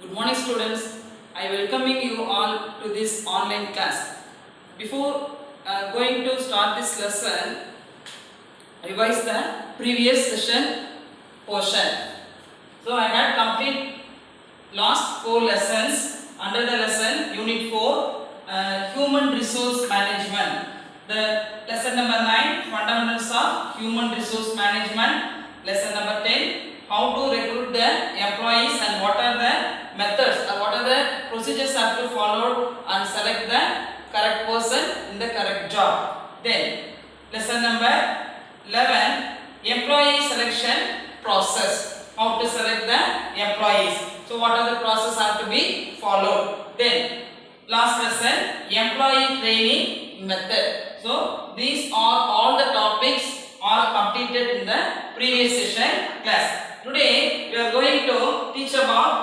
Good morning students. I welcoming you all to this online class. Before going to start this lesson, revise the previous session portion. So I had complete last 4 lessons. Under the lesson unit 4 human resource management. The lesson number 9 fundamentals of human resource management. Lesson number 10 how to recruit the employees and what are the methods or what are the procedures are to follow and select the correct person in the correct job. Then lesson number 11 employee selection process, how to select the employees. So what are the process are to be followed. Then last lesson employee training method. So these are all the topics are completed in the previous session class. Today we are going to teach about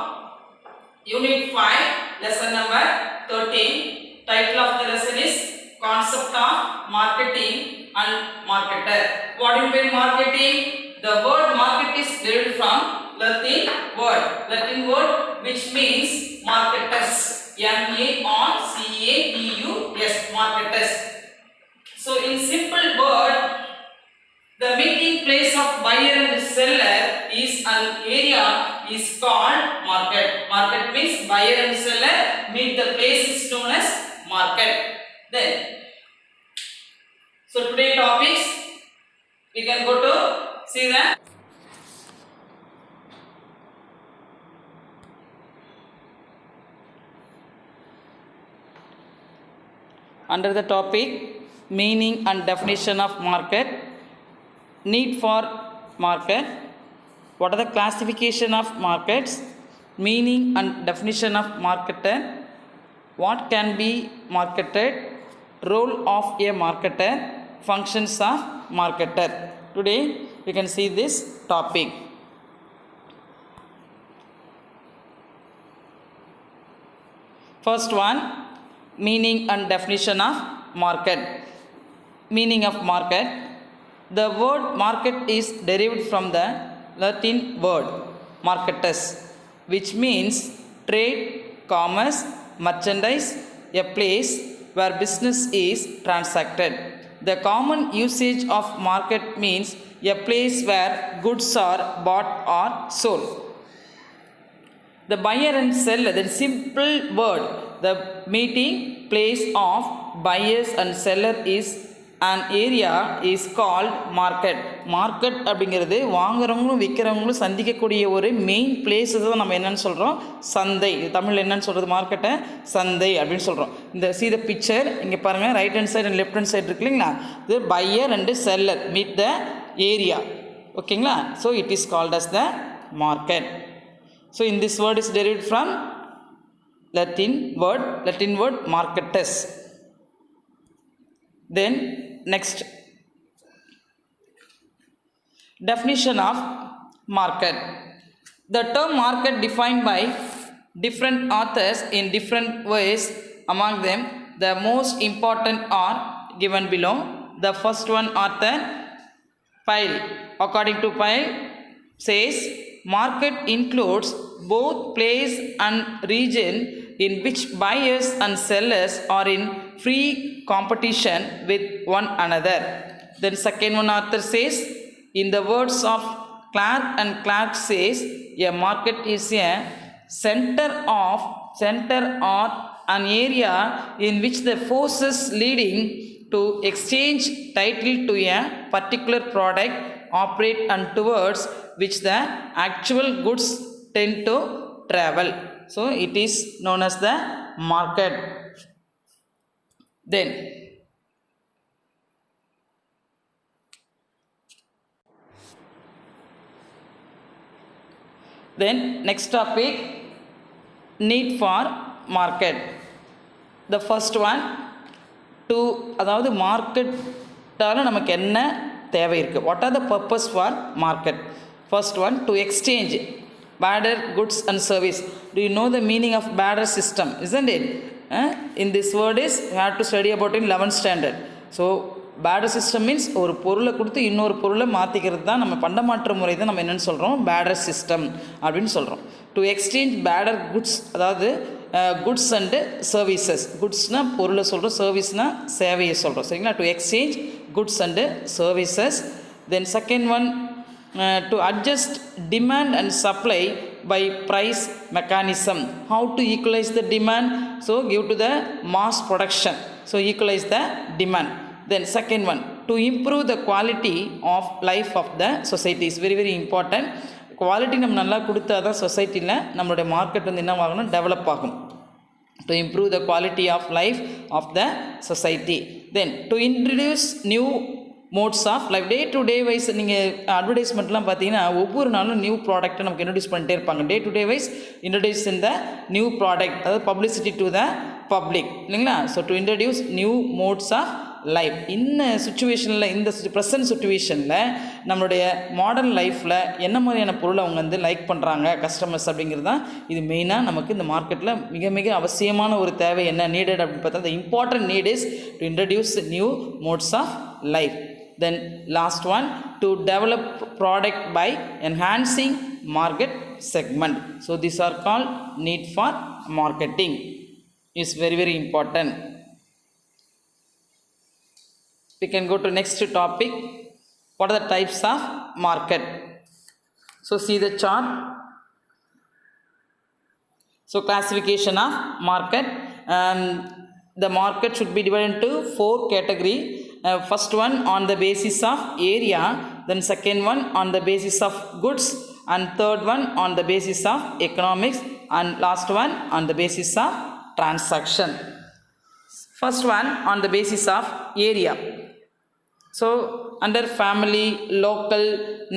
unit 5 lesson number 13. Title of the lesson is concept of marketing and marketer. What do you mean marketing? The word market is derived from Latin word which means marketers. M-A-R-C-A-T-U-S, marketers. So in simple word, the meeting place of buyer and seller is an area is called market. Market means buyer and seller meet, the place is known as market. Then, so today topics we can go to see that. Under the topic meaning and definition of market, need for market, what are the classification of markets, meaning and definition of marketer, what can be marketed, role of a marketer, functions of marketer. Today we can see this topic. First one, meaning and definition of market. Meaning of market. The word market is derived from the Latin word marketus, which means trade, commerce, merchandise, a place where business is transacted. The common usage of market means a place where goods are bought or sold. The buyer and seller, the simple word, the meeting place of buyers and seller is an area is called market. Market அப்படிங்கிறது வாங்குறவங்களும் விற்கிறவங்களும் சந்திக்கக்கூடிய ஒரு main places தான் நம்ம என்னன்னு சொல்கிறோம், சந்தை. தமிழ் என்னன்னு சொல்கிறது, மார்க்கெட்டை சந்தை அப்படின்னு சொல்கிறோம். இந்த see the picture இங்கே பாருங்கள், right hand side and left hand side இருக்கு இல்லைங்களா, இது buyer and seller meet the area. ஓகேங்களா? So it is called as the market. So in this word is derived from Latin word marketus. Then next, definition of market. The term market defined by different authors in different ways. Among them, the most important are given below. The first one, author Pyle, according to Pyle, says market includes both place and region in which buyers and sellers are in free competition with one another. Then second one, author says, in the words of Clark, and Clark says, a market is a center or an area in which the forces leading to exchange title to a particular product operate and towards which the actual goods tend to travel. So it is known as the market. Then next topic, need for market. The first one, to அதாவது மார்க்கெட்டால் நமக்கு என்ன தேவை இருக்குது, what are the purpose for market. First one, to exchange barter goods and service. Do you know the meaning of barter system, isn't it? In this word is you have to study about in 11th standard. So barter system means ஒரு பொருளை கொடுத்து இன்னொரு பொருளை மாற்றிக்கிறது தான் நம்ம பண்டமாற்று முறை தான் நம்ம என்னென்னு சொல்கிறோம், பேடர் சிஸ்டம் அப்படின்னு சொல்கிறோம். டு எக்ஸ்சேஞ்ச் பேடர் குட்ஸ், அதாவது குட்ஸ் அண்டு சர்வீசஸ். குட்ஸ்னால் பொருளை சொல்கிறோம், சர்வீஸ்னால் சேவையை சொல்கிறோம், சரிங்களா? To exchange goods and services. Then second one, to adjust demand and supply by price mechanism. How to equalize the demand? So give to the mass production, so equalize the demand. Then second one, to improve the quality of life of the society is very very important. Quality நம்ம நல்லா கொடுத்தா தான் சொசைட்டியில் நம்மளுடைய market வந்து என்ன ஆகணும், develop ஆகும். To improve the quality of life of the society. Then to introduce new modes of life. Day to day wise நீங்கள் அட்வர்டைஸ்மெண்ட்லாம் பார்த்தீங்கன்னா ஒவ்வொரு நாளும் நியூ ப்ராடக்ட்டை நமக்கு இன்ட்ரடியூஸ் பண்ணிட்டே இருப்பாங்க. Day to day wise introduce in the new product, அதாவது பப்ளிசிட்டி டு த பப்ளிக், இல்லைங்களா? So to introduce new modes of life. இந்த சுச்சுவேஷனில், இந்த ப்ரெசன்ட் சுச்சுவேஷனில் நம்மளுடைய மாடர்ன் லைஃப்பில் என்ன மாதிரியான பொருளை அவங்க வந்து லைக் பண்ணுறாங்க கஸ்டமர்ஸ் அப்படிங்கிறது தான் இது மெயினாக நமக்கு இந்த மார்க்கெட்டில் மிக மிக அவசியமான ஒரு தேவை. என்ன நீடட் அப்படின்னு பார்த்தா, the important need is to introduce new modes of life. Then last one, to develop product by enhancing market segment. So these are called need for marketing. Is very very important. We can go to next topic. What are the types of market? So see the chart. So classification of market. The market should be divided into 4 categories. First one on the basis of area, then second one on the basis of goods, and third one on the basis of economics, and last one on the basis of transaction. First one on the basis of area. So under family, local,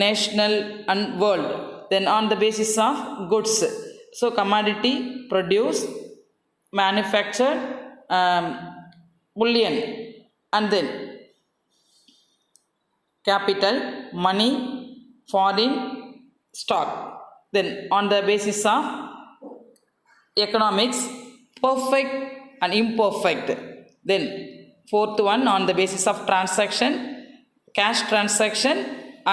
national and world. Then on the basis of goods, so commodity, produce, manufactured, bullion, and then capital, money, foreign stock. Then on the basis of economics, perfect and imperfect. Then fourth one on the basis of transaction, cash transaction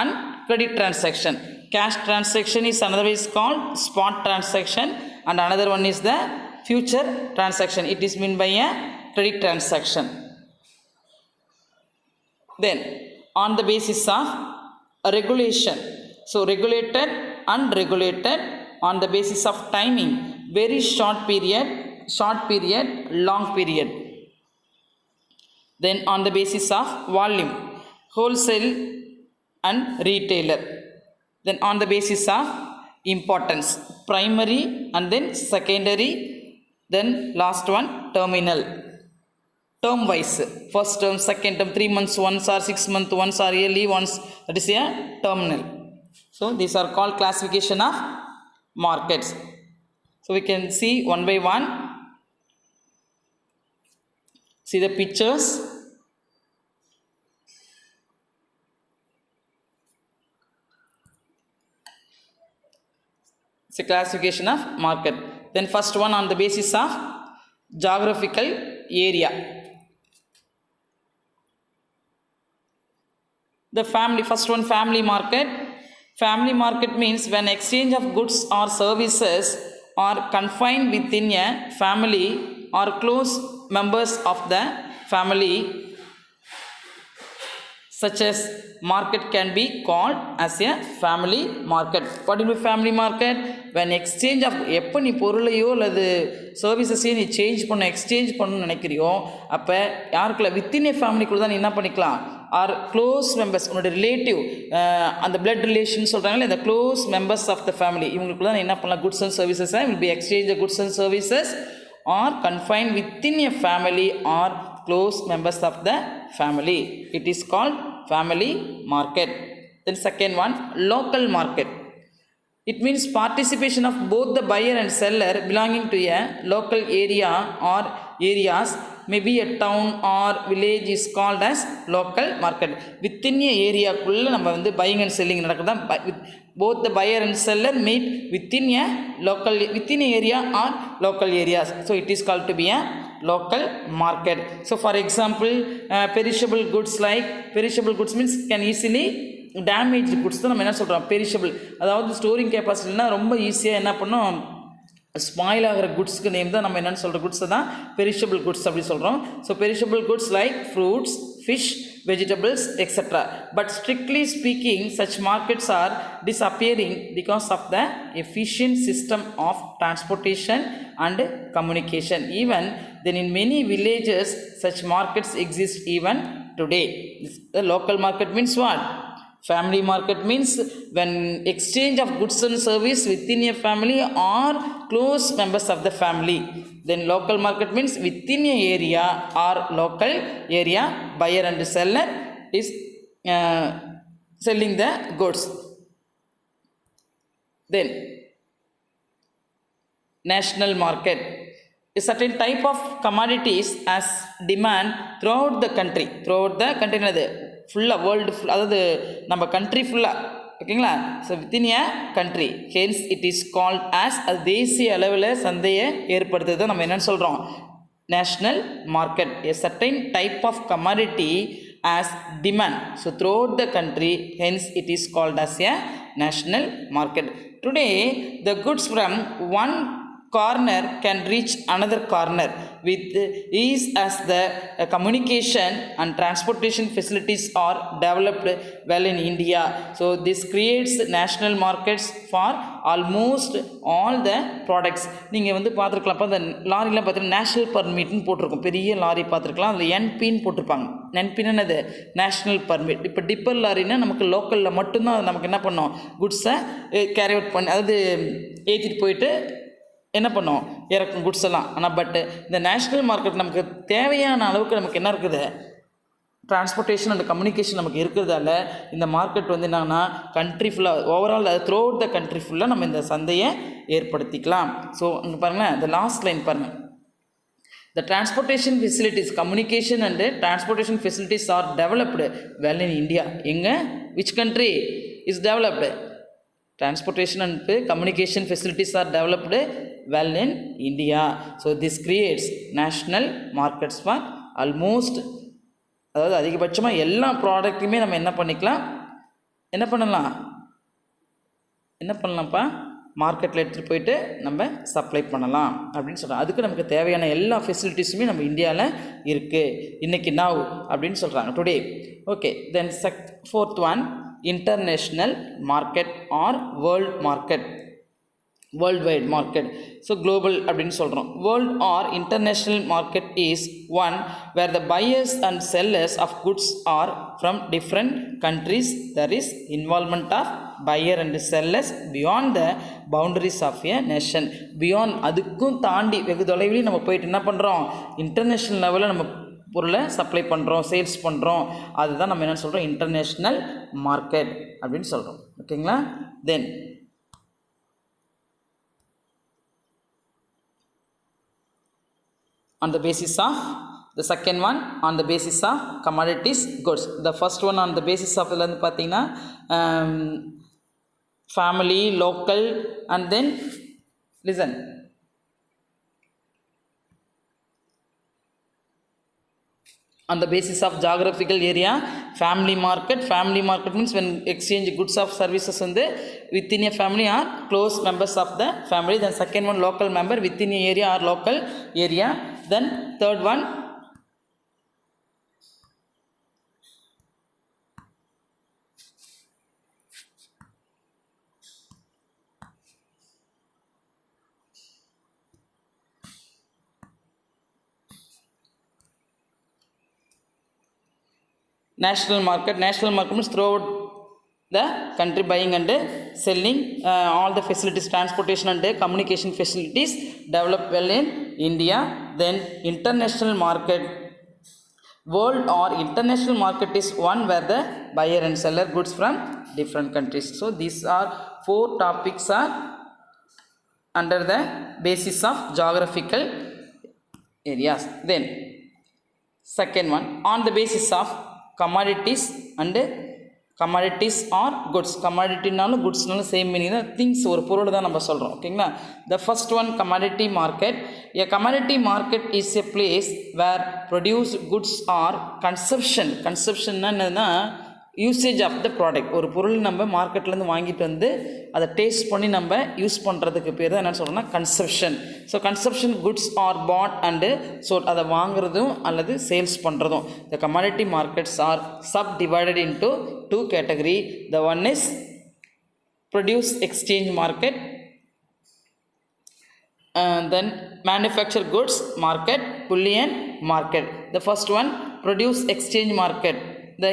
and credit transaction. Cash transaction is another way is called spot transaction, and another one is the future transaction. It is meant by a credit transaction. Then on the basis of regulation, so regulated, unregulated, on the basis of timing, very short period, long period. Then on the basis of volume, wholesale and retailer. Then on the basis of importance, primary and then secondary, then last one terminal. Term wise, first term, second term, 3 months once or 6 months once or yearly once, that is a terminal. So these are called classification of markets. So we can see one by one. See the pictures. It's a classification of market. Then first one on the basis of geographical area. The family, first one family market. Family market means when exchange of goods or services are confined within a family or close members of the family, such as market can be called as a family market. What is a family market? When exchange of எப்போ நீ பொருளையோ அல்லது சர்வீசஸையும் நீ exchange பண்ணணும்னு நினைக்கிறியோ, அப்போ யாருக்குள்ள within ஏ ஃபேமிலிக்குள்ள தான் நீ என்ன பண்ணிக்கலாம், ஆர் க்ளோஸ் மெம்பர்ஸ், உன்னோட ரிலேட்டிவ், அந்த பிளட் ரிலேஷன் சொல்கிறாங்களே, இந்த close members of the family, இவங்களுக்குள்ள தான் என்ன பண்ணலாம், குட்ஸ் அண்ட் சர்வீசஸை will be exchange the goods and services are confined within a family or close members of the family. It is called family market. Then second one, local market. It means participation of both the buyer and seller belonging to a local area or areas, maybe a town or village, is called as local market. Within a area kulla நம்ம வந்து buying and selling நடக்குதா, both the buyer and seller meet within a local, within a area or local areas, so it is called to be a local market. So for example, perishable goods, like perishable goods means can easily damaged goods தான் நம்ம என்ன சொல்கிறோம் perishable. அதாவது storing கெப்பாசிட்டினா ரொம்ப ஈஸியாக என்ன பண்ணோம் spoil ஆகிற குட்ஸ்க்கு நேம் தான் நம்ம என்னென்னு சொல்கிற குட்ஸை தான் பெரிஷபிள் குட்ஸ் அப்படி சொல்கிறோம். So perishable goods like fruits, fish, vegetables, etc. But strictly speaking, such markets are disappearing because of the efficient system of transportation and communication. Even then, in many villages, such markets exist even today. The local market means what? Family market means when exchange of goods and service within a family or close members of the family. Then local market means within a area or local area, buyer and seller is selling the goods. Then national market, a certain type of commodities as demand throughout the country என்னது ஃபுல்லாக world full, அதாவது நம்ம country ஃபுல்லாக, ஓகேங்களா. So within a country, hence it is called as, அது தேசிய அளவில் சந்தையை ஏற்படுத்துறது நம்ம என்னென்னு சொல்கிறோம் national market. A certain type of commodity as demand, so throughout the country, hence it is called as a national market. Today the goods from one corner can reach another corner with ease as the communication and transportation facilities are developed well in India. So this creates national markets for almost all the products. நீங்கள் வந்து பார்த்துருக்கலாம், இப்போ அந்த லாரிலாம் பார்த்தீங்கன்னா national பர்மிட்னு போட்டிருக்கும், பெரிய lorry பார்த்துருக்கலாம், அதில் என்பின்னு போட்டிருப்பாங்க. என்பின்னு என்னது நேஷ்னல் பர்மிட். இப்போ டிப்பர் லாரின்னா நமக்கு லோக்கலில் மட்டும்தான் அது நமக்கு என்ன பண்ணோம் குட்ஸை கேரி அவுட் பண்ணி, அதாவது ஏற்றிட்டு போயிட்டு என்ன பண்ணோம் இறக்கும் குட்ஸ் எல்லாம். ஆனால் பட்டு இந்த நேஷ்னல் மார்க்கெட் நமக்கு தேவையான அளவுக்கு நமக்கு என்ன இருக்குது டிரான்ஸ்போர்ட்டேஷன் அண்ட் கம்யூனிகேஷன் நமக்கு இருக்கிறதால இந்த மார்க்கெட் வந்து என்னன்னா கண்ட்ரி ஃபுல்லாக overall through out the country ஃபுல்லாக நம்ம இந்த சந்தையை ஏற்படுத்திக்கலாம். ஸோ அங்கே பாருங்களேன், இந்த லாஸ்ட் லைன் பாருங்கள். The transportation facilities, communication and transportation facilities are developed well in India. எங்க which country is developed? Transportation and communication facilities are developed well in India. So this creates national markets for almost, அதாவது அதிகபட்சமாக எல்லா ப்ராடக்ட்டுமே நம்ம என்ன பண்ணலாம்ப்பா மார்க்கெட்டில் எடுத்துகிட்டு போயிட்டு நம்ம சப்ளை பண்ணலாம் அப்படின்னு சொல்கிறோம். அதுக்கு நமக்கு தேவையான எல்லா ஃபெசிலிட்டிஸுமே நம்ம இந்தியாவில் இருக்குது இன்றைக்கி நாவ் அப்படின்னு சொல்கிறாங்க today. Okay, then fourth one international market or world market, worldwide market. So global அப்படின்னு சொல்கிறோம். World or international market is one where the buyers and sellers of goods are from different countries. There is involvement of buyer and sellers beyond the boundaries of a nation. Beyond, அதுக்கும் தாண்டி வெகு தொலைவில் நம்ம போயிட்டு என்ன பண்ணுறோம் international லெவலில் நம்ம பொருளை சப்ளை பண்ணுறோம், சேல்ஸ் பண்ணுறோம். அதுதான் நம்ம என்ன சொல்கிறோம் இன்டர்நேஷ்னல் மார்க்கெட் அப்படின்னு சொல்கிறோம். ஓகேங்களா. தென் on the basis of the second one, on the basis of commodities goods. The first one on the basis of இதில் வந்து பார்த்தீங்கன்னா family, local and then listen, on the basis of geographical area, family market means when exchange goods of services in the within a family or close members of the family. Then second one, local member within a area or local area. Then third one, national market means throughout the country buying and selling all the facilities, transportation and communication facilities developed well in India. Then international market, world or international market is one where the buyer and seller goods from different countries. So these are four topics are under the basis of geographical areas. Then second one, on the basis of commodities and commodities are goods. கமாடிட்டினாலும் குட்ஸ்னாலும் same meaning தான். Things ஒரு பொருள் தான் நம்ம சொல்கிறோம். ஓகேங்களா. The first one commodity market. A commodity market is a place where produce goods or consumption. கன்சப்ஷன்னா என்னதுன்னா யூசேஜ் ஆஃப் த ப்ராடக்ட். ஒரு பொருள் நம்ம மார்க்கெட்லேருந்து வாங்கிட்டு வந்து அதை டேஸ்ட் பண்ணி நம்ம யூஸ் பண்ணுறதுக்கு பேர் தான் என்னென்னு சொல்கிறோம்னா consumption. So consumption goods are bought and so அதை வாங்குறதும் அல்லது சேல்ஸ் பண்ணுறதும். The commodity markets are subdivided into two category. The one is produce exchange market, then manufacture goods market, bullion market. The first one produce exchange market.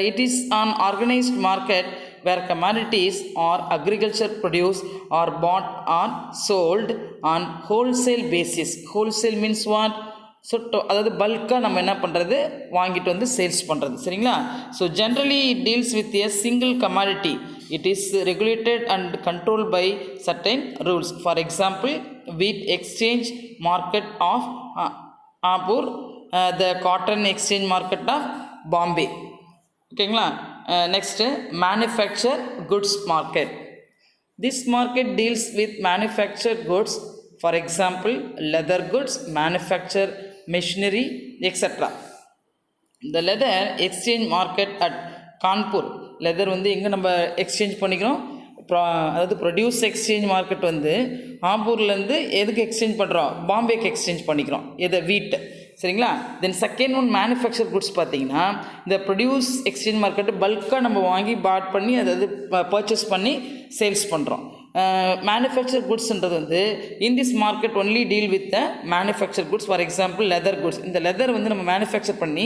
It is an organized market where commodities or agriculture produce are bought or sold on wholesale basis. Wholesale means what? So அதாவது பல்காக நம்ம என்ன பண்ணுறது வாங்கிட்டு வந்து sales பண்ணுறது. சரிங்களா. So generally it deals with a single commodity. It is regulated and controlled by certain rules. For example wheat exchange market of Hapur, the cotton exchange market of Bombay. ஓகேங்களா. Next manufacture goods market. This market deals with manufacture goods. For example, leather goods, manufacture machinery, etc. The leather exchange market at Kanpur. leather வந்து எங்கே நம்ம exchange பண்ணிக்கிறோம், அதாவது produce exchange market வந்து ஆம்பூர்லேருந்து எதுக்கு exchange பண்ணுறோம், பாம்பேக்கு exchange பண்ணிக்கிறோம். எதை, வீட்டு. சரிங்களா. தென் செகண்ட் ஒன் மேனுஃபேக்சர் குட்ஸ் பார்த்தீங்கன்னா இந்த ப்ரொடியூஸ் எக்ஸ்சேஞ்ச் மார்க்கெட்டு பல்காக நம்ம வாங்கி பாட் பண்ணி அதாவது பர்ச்சேஸ் பண்ணி சேல்ஸ் பண்ணுறோம். மேனுஃபேக்சர் குட்ஸ்ன்றது வந்து இன் this market only deal with the manufacture goods. For example leather goods. இந்த லெதர் வந்து நம்ம மேனுஃபேக்சர் பண்ணி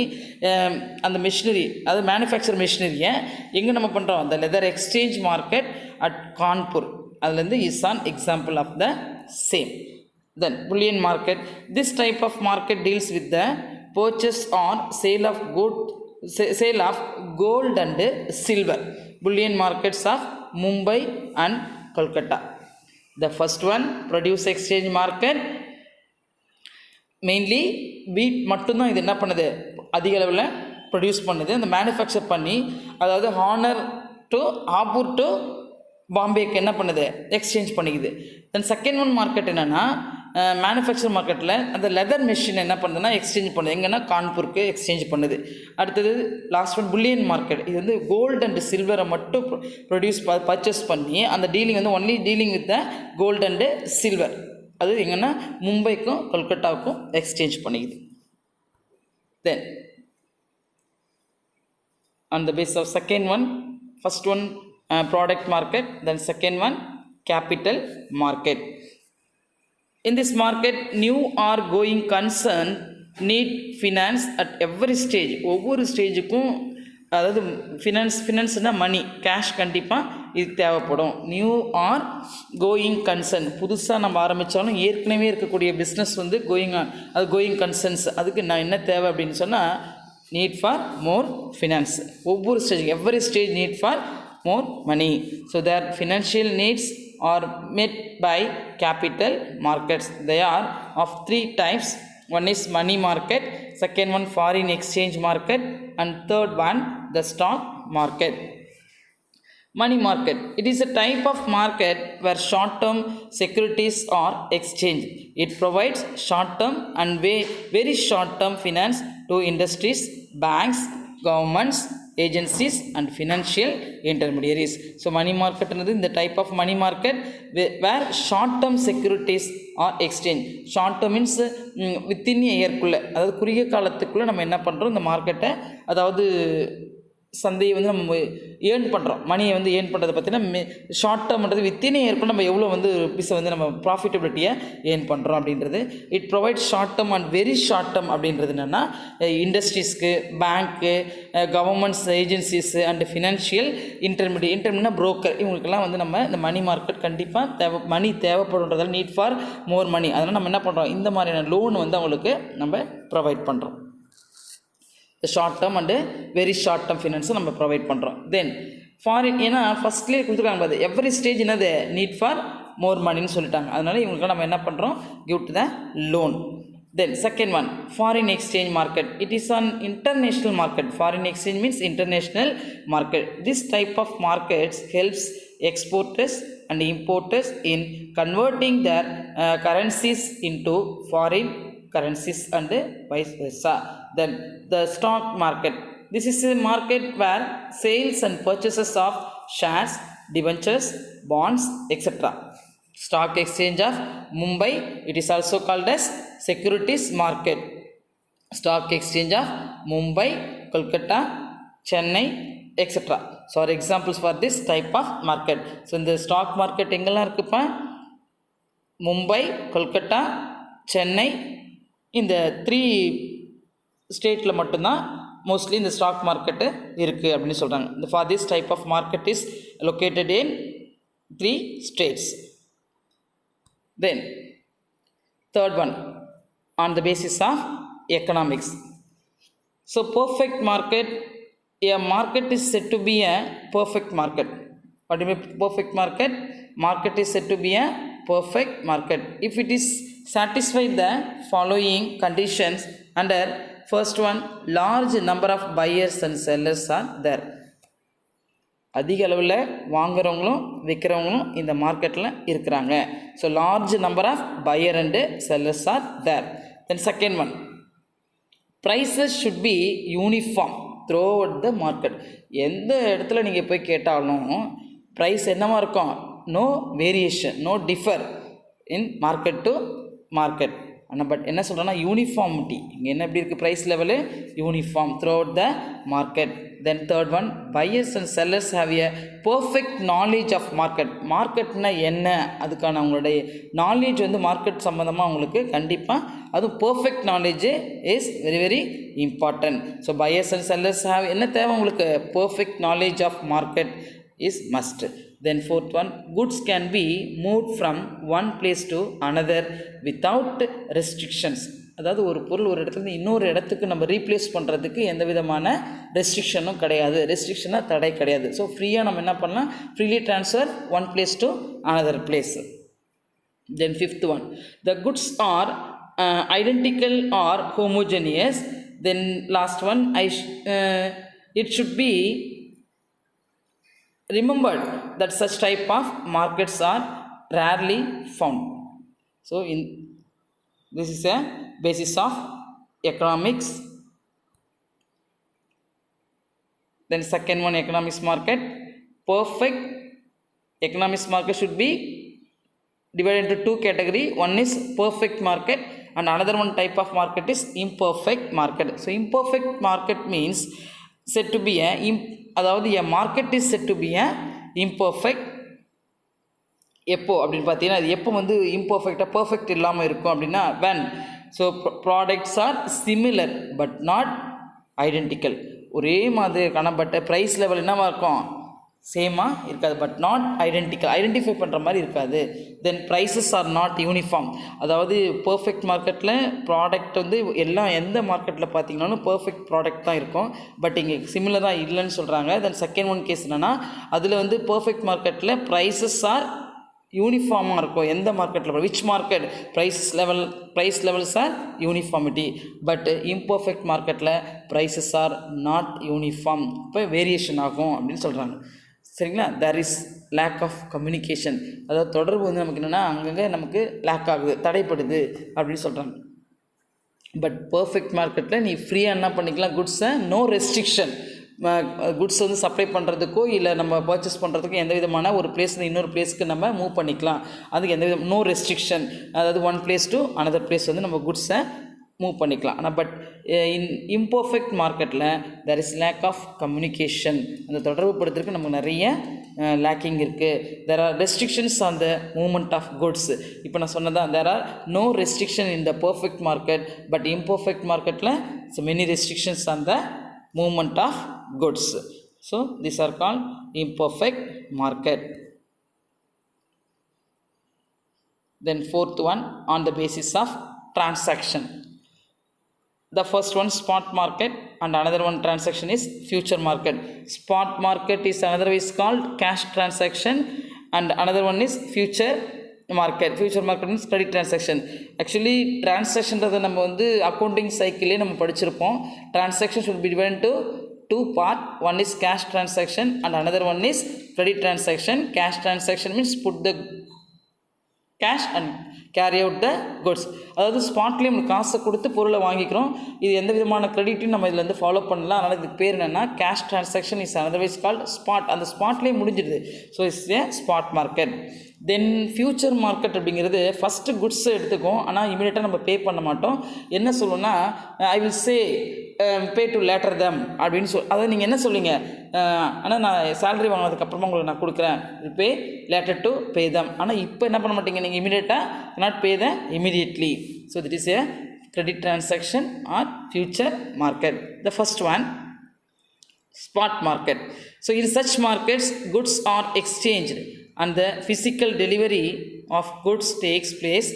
அந்த மிஷினரி, அதாவது மேனுஃபேக்சர் மிஷினரியை எங்கே நம்ம பண்ணுறோம், அந்த leather exchange market at Kanpur. அதுலேருந்து is an example of the same. Then bullion market. This type of market deals with the purchase or sale of gold and silver. Bullion markets of Mumbai and Kolkata. The first one produce exchange market. Mainly வீட் மட்டும்தான் இது என்ன பண்ணுது, அதிக அளவில் produce பண்ணுது. அந்த manufacture பண்ணி அதாவது ஹானர் டு ஆப்பூர் டு பாம்பேக்கு என்ன பண்ணுது, எக்ஸ்சேஞ்ச் பண்ணிக்குது. தென் செகண்ட் ஒன் மார்க்கெட் என்னென்னா மேனுஃபேக்சர் மார்க்கெட்டில் அந்த லெதர் மெஷின் என்ன பண்ணுதுன்னா எக்ஸ்சேஞ்ச் பண்ணுது. எங்கன்னா கான்பூருக்கு எக்ஸ்சேஞ்ச் பண்ணுது. அடுத்தது லாஸ்ட் ஒன் புல்லியன் மார்க்கெட். இது வந்து கோல்டு அண்ட் சில்வரை மட்டும் பர்ச்சேஸ் பண்ணி அந்த டீலிங் வந்து only dealing with the gold and silver. அது எங்கன்னா மும்பைக்கும் கொல்கட்டாவுக்கும் எக்ஸ்சேஞ்ச் பண்ணிக்குது. Then on the basis of second one, first one product market, then second one capital market. In this market, new or going concern need finance at every stage. ஒவ்வொரு ஸ்டேஜுக்கும் அதாவது ஃபினான்ஸ்னால் மணி, cash கண்டிப்பாக இது தேவைப்படும். நியூ ஆர் கோயிங் கன்சர்ன், புதுசாக நம்ம ஆரம்பித்தாலும் ஏற்கனவே இருக்கக்கூடிய பிஸ்னஸ் வந்து கோயிங் கன்சர்ன்ஸ். அதுக்கு நான் என்ன தேவை அப்படின்னு சொன்னால் need for more finance. ஒவ்வொரு stage, every stage need for more money. So their financial needs are met by capital markets. They are of three types. One is money market, second one foreign exchange market, and third one the stock market. Money market. It is a type of market where short-term securities are exchanged. It provides short-term and very short-term finance to industries, banks, governments, agencies and financial intermediaries. So money market is the type of money market where short-term securities are exchanged. Short-term means within a year குள்ள, அதாவது குறுகிய காலத்துக்குள்ளே நம்ம என்ன பண்ணுறோம், இந்த மார்க்கெட்டை அதாவது சந்தையை வந்து நம்ம ஏர்ன் பண்ணுறோம். மணியை வந்து ஏர்ன் பண்ணுறது பார்த்திங்கன்னா ஷார்ட் டேர்ம்ன்றது வித்தின் இயர்க்குள்ள நம்ம எவ்வளோ வந்து ருப்பீஸை வந்து நம்ம ப்ராஃபிட்டபிலிட்டியை ஏர்ன் பண்ணுறோம் அப்படின்றது. It provide short term and very short term அப்படின்றது என்னென்னா இண்டஸ்ட்ரீஸ்க்கு, பேங்க்கு, கவர்மெண்ட்ஸ் ஏஜென்சிஸு அண்ட் ஃபினான்ஷியல் இன்டர்மீடியட்னா புரோக்கர், இவங்களுக்கெல்லாம் வந்து நம்ம இந்த மணி மார்க்கெட் கண்டிப்பாக மணி தேவைப்படுன்றதால நீட் ஃபார் மோர் மணி. அதனால் நம்ம என்ன பண்ணுறோம், இந்த மாதிரியான லோன் வந்து அவங்களுக்கு நம்ம ப்ரொவைட் பண்ணுறோம். Short term and very short term ஃபினான்ஸை நம்ம ப்ரொவைட் பண்ணுறோம். தென் ஃபாரின், ஏன்னா ஃபஸ்ட்லேயே கொடுத்துருக்காங்க பாரு, எவ்ரி ஸ்டேஜ் என்னது நீட் ஃபார் மோர் மணின்னு சொல்லிட்டாங்க. அதனால் இவங்களுக்கு நம்ம என்ன பண்ணுறோம், give to the loan. Then second one, foreign exchange market. It is an international market. Foreign exchange means international market. This type of markets helps exporters and importers in converting their currencies into foreign currencies and vice versa. Then the stock market. This is a market where sales and purchases of shares, debentures, bonds, etc. Stock exchange of Mumbai, it is also called as securities market. Stock exchange of Mumbai, Kolkata, Chennai, etc. So are examples for this type of market. So in the stock market எங்கெல்லாம் இருக்குப்பா? மும்பை, கொல்கட்டா, சென்னை, இந்த 3 ஸ்டேட்டில் மட்டும்தான் mostly இந்த stock market இருக்குது அப்படின்னு சொல்கிறாங்க. For this type of market is located in 3 states. Then third one, on the basis of economics. So perfect market, a market is said to be a perfect market. What do you mean perfect market? Market is said to be a perfect market if it is satisfied the following conditions under first one, large number of buyers and sellers are there. அதிக அளவில் வாங்குறவங்களும் விற்கிறவங்களும் இந்த மார்க்கெட்டில் இருக்கிறாங்க. So large number of buyer and sellers are there. Then second one, prices should be uniform throughout the market. எந்த இடத்துல நீங்கள் போய் கேட்டாலும் ப்ரைஸ் என்னவா இருக்கும்? No variation, no differ in market to market. ஆனால் பட் என்ன சொல்கிறேன்னா யூனிஃபார்மிட்டி. இங்கே என்ன எப்படி இருக்குது? Price level uniform throughout the market. Then third one, buyers and sellers have a perfect knowledge of market. மார்க்கெட்னா என்ன, அதுக்கான அவங்களுடைய நாலேஜ் வந்து மார்க்கெட் சம்மந்தமாக அவங்களுக்கு கண்டிப்பாக அதுவும் perfect knowledge is very very important. So buyers and sellers have என்ன தேவை உங்களுக்கு? Perfect knowledge of market is must. Then fourth one, goods can be moved from one place to another without restrictions. அதாவது ஒரு பொருள் ஒரு இடத்துலேருந்து இன்னொரு இடத்துக்கு நம்ம ரீப்ளேஸ் பண்ணுறதுக்கு எந்த விதமான ரெஸ்ட்ரிக்ஷனும் கிடையாது. ரெஸ்ட்ரிக்ஷனாக தடை கிடையாது. ஸோ ஃப்ரீயாக நம்ம என்ன பண்ணலாம்? Freely transfer one place to another place. Then fifth one, the goods are identical or homogeneous. Then last one, it should be remembered that such type of markets are rarely found. So this is a basis of economics. Then second one, economics market. Perfect economics market should be divided into 2 categories. One is perfect market and another one type of market is imperfect market. So imperfect market means said to be அதாவது a market is said to be a imperfect. எப்போ அப்படின்னு பார்த்தீங்கன்னா அது எப்போ வந்து இம்பர்ஃபெக்டாக perfect இல்லாமல் இருக்கும் அப்படின்னா when so products are similar but not identical. ஒரே மாதிரி இருக்கான பட் ப்ரைஸ் லெவல் என்னவாக இருக்கும்? சேமாக இருக்காது, பட் நாட் ஐடென்டிக்கல், ஐடென்டிஃபை பண்ணுற மாதிரி இருக்காது. தென் ப்ரைஸஸ் ஆர் நாட் யூனிஃபார்ம். அதாவது பர்ஃபெக்ட் மார்க்கெட்டில் ப்ராடக்ட் வந்து எல்லாம் எந்த மார்க்கெட்டில் பார்த்தீங்கன்னாலும் பர்ஃபெக்ட் ப்ராடக்ட் தான் இருக்கும், பட் இங்கே சிமிலராக இல்லைன்னு சொல்கிறாங்க. தென் செகண்ட் ஒன் கேஸ் என்னென்னா அதில் வந்து பர்ஃபெக்ட் மார்க்கெட்டில் ப்ரைஸஸ் ஆர் யூனிஃபார்மாக இருக்கும். எந்த மார்க்கெட்டில் which market price levels are uniformity, but imperfect மார்க்கெட்டில் ப்ரைஸஸ் ஆர் நாட் யூனிஃபார்ம். இப்போ வேரியேஷன் ஆகும் அப்படின்னு சொல்கிறாங்க. சரிங்களா? There is lack of communication. அதாவது தொடர்பு வந்து நமக்கு என்னென்னா அங்கங்கே நமக்கு லேக் ஆகுது, தடைப்படுது அப்படின்னு சொல்கிறாங்க. பட் பர்ஃபெக்ட் மார்க்கெட்டில் நீ ஃப்ரீயாக என்ன பண்ணிக்கலாம்? குட்ஸை நோ ரெஸ்ட்ரிக்ஷன். குட்ஸ் வந்து சப்ளை பண்ணுறதுக்கோ இல்லை நம்ம பர்ச்சேஸ் பண்ணுறதுக்கோ எந்த விதமான ஒரு பிளேஸ்லேருந்து இன்னொரு பிளேஸ்க்கு நம்ம மூவ் பண்ணிக்கலாம். அதுக்கு எந்த விதம் நோ ரெஸ்ட்ரிக்ஷன். அதாவது one place to another place வந்து நம்ம குட்ஸை மூவ் பண்ணிக்கலாம். ஆனால் பட் இன் இம்பர்ஃபெக்ட் மார்க்கெட்டில் there is lack of communication. அந்த தொடர்பு படுத்துறதுக்கு நமக்கு நிறைய லேக்கிங் இருக்குது. There are restrictions on the movement of goods. இப்போ நான் சொன்னதான் there are no restriction in the perfect market, but imperfect மார்க்கெட்டில் so many restrictions on the movement of goods. So these are called imperfect market. Then fourth one, on the basis of transaction. The first one spot market and another one transaction is future market. Spot market is another way called cash transaction and another one is future market. Future market means credit transaction. Actually transaction நம்ம வந்து accounting cycle நம்ம படிச்சிருப்போம். Transaction should be divided into two part. One is cash transaction and another one is credit transaction. Cash transaction means put the cash and carry out the goods. அதாவது ஸ்பாட்லேயும் நம்ம காசை கொடுத்து பொருளை வாங்கிக்கிறோம். இது எந்த விதமான கிரெடிட்டையும் நம்ம இதில் வந்து ஃபாலோ பண்ணலாம். அதனால் இதுக்கு பேர் என்னென்னா cash transaction is otherwise called spot. அந்த ஸ்பாட்லேயே முடிஞ்சிடுது. So it's a spot market. Then future market அப்படிங்கிறது ஃபஸ்ட்டு குட்ஸை எடுத்துக்கும், ஆனால் இமீடியட்டாக நம்ம பே பண்ண மாட்டோம். என்ன சொல்லணும்னா I will say pay to later them அப்படின்னு அதாவது நீங்கள் என்ன சொல்லுவீங்க, ஆனால் நான் சேலரி வாங்கினதுக்கப்புறமா உங்களுக்கு நான் கொடுக்குறேன், பே லேட்டர் டு பே தம். ஆனால் இப்போ என்ன பண்ண மாட்டீங்க, நீங்கள் இமீடியட்டாக not pay the immediately. So this is a credit transaction or future market. The first one, spot market. So in such markets goods are exchanged and the physical delivery of goods takes place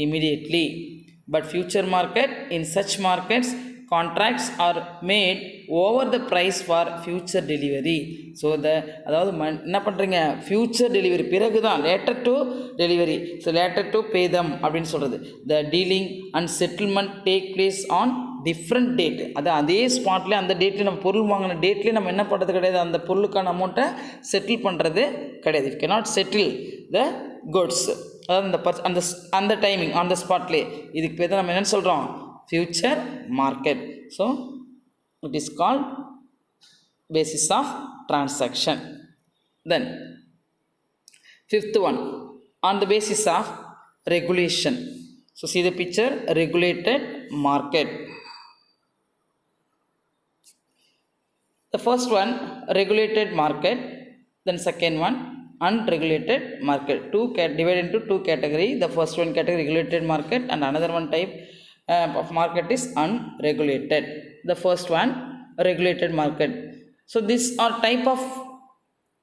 immediately. But future market, in such markets contracts are made over the price for future delivery. So அதாவது என்ன பண்ணுறீங்க, future delivery பிறகு தான் later to delivery. So later to pay them அப்படின்னு சொல்கிறது. The dealing and settlement take place on different date. அது அதே ஸ்பாட்லேயே அந்த டேட்லேயே நம்ம பொருள் வாங்கின டேட்லேயே நம்ம என்ன பண்ணுறது கிடையாது, அந்த பொருளுக்கான அமௌண்ட்டை செட்டில் பண்ணுறது கிடையாது. If cannot settle the goods, அதாவது அந்த டைமிங் அந்த ஸ்பாட்லேயே, இதுக்கு பேர் தான் நம்ம என்னென்னு சொல்கிறோம், future market. So it is called basis of transaction. Then fifth one, on the basis of regulation. So see the picture, regulated market. The first one regulated market, then second one unregulated market. Divided into two category. The first one category regulated market and another one type of market is unregulated. The first one regulated market. So these are type of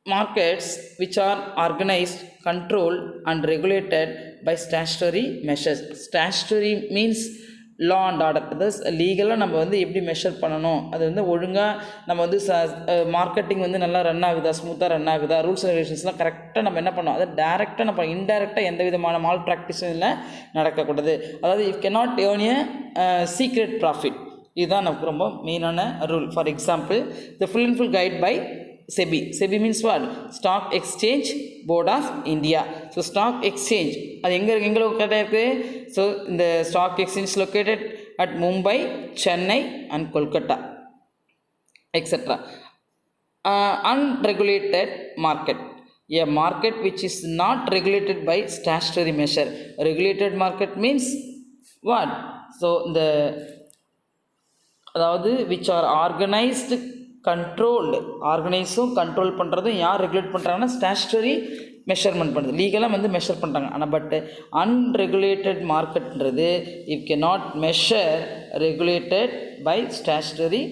markets which are organized, controlled and regulated by statutory measures. Statutory means law and order. அதாவது லீகலாக நம்ம வந்து எப்படி measure பண்ணணும், அது வந்து ஒழுங்காக நம்ம வந்து மார்க்கெட்டிங் வந்து நல்லா ரன் ஆகுதா, ஸ்மூத்தாக ரன் ஆகுதா, ரூல்ஸ் அண்ட் ரெகுலேஷன்ஸ்லாம் கரெக்டாக நம்ம என்ன பண்ணோம், அதை டேரெக்டாக நம்ம இன்டெரக்டாக எந்த விதமான மால் ப்ராக்டிஸும் இல்லை நடக்கக்கூடாது. அதாவது if cannot earn a secret profit, இதுதான் நமக்கு ரொம்ப மெயினான rule. For example the full and full guide by SEBI. SEBI means what? Stock Exchange Board of India. So stock exchange அது எங்கே லொக்கேட்டாக இருக்குது? ஸோ இந்த stock exchange located at Mumbai, Chennai and Kolkata etcetera. Unregulated market, a market which is not regulated by statutory measure. Regulated market means what? So the அதாவது which are organized, controlled. ஆர்கனைஸும் control பண்ணுறதும் யார் regulate பண்ணுறாங்கன்னா statutory measurement பண்ணுறது, லீகலாக வந்து measure பண்ணுறாங்க. ஆனால் பட் அன்ரெகுலேட்டட் மார்க்கெட்ன்றது it can not measure regulated by statutory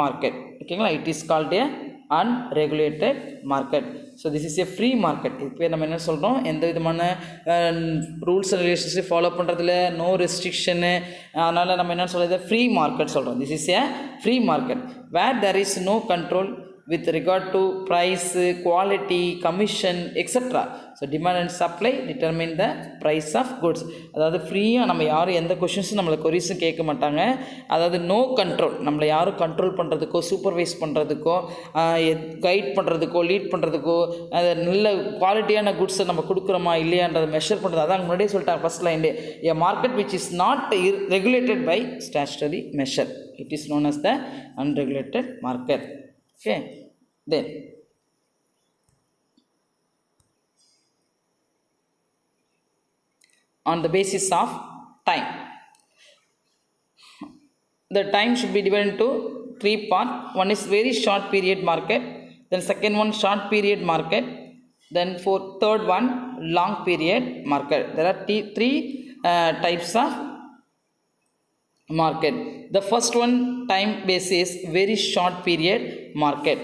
market. ஓகேங்களா, it is called a unregulated market. So this is a free market. இப்போ நம்ம என்ன சொல்கிறோம், எந்த விதமான ரூல்ஸ் அண்ட் ரெகுலேஷன்ஸையும் ஃபாலோ பண்ணுறதுல நோ ரெஸ்ட்ரிக்ஷனு, அதனால் நம்ம என்ன சொல்கிறது, ஃப்ரீ மார்க்கெட் சொல்கிறோம். This is a free market where there is no control with regard to price, quality, commission, etc. So demand and supply determine the price of goods. அதாவது ஃப்ரீயாக நம்ம யாரும் எந்த கொஷின்ஸும் நம்மளை கொரிஸும் கேட்க மாட்டாங்க. அதாவது நோ கண்ட்ரோல், நம்மளை யாரும் கண்ட்ரோல் பண்ணுறதுக்கோ சூப்பர்வைஸ் பண்ணுறதுக்கோ கைட் பண்ணுறதுக்கோ லீட் பண்ணுறதுக்கோ அது நல்ல குவாலிட்டியான குட்ஸை நம்ம கொடுக்குறோமா இல்லையான்றதை மெஷர் பண்ணுறது. அதான் முன்னாடியே சொல்லிட்டாங்க first லைன்லே, a market which is not regulated by statutory measure, it is known as the unregulated market. Okay, then on the basis of time, the time should be divided into three parts. One is very short period market, then second one short period market, then third one long period market. There are three types of market. The first one time basis very short period market.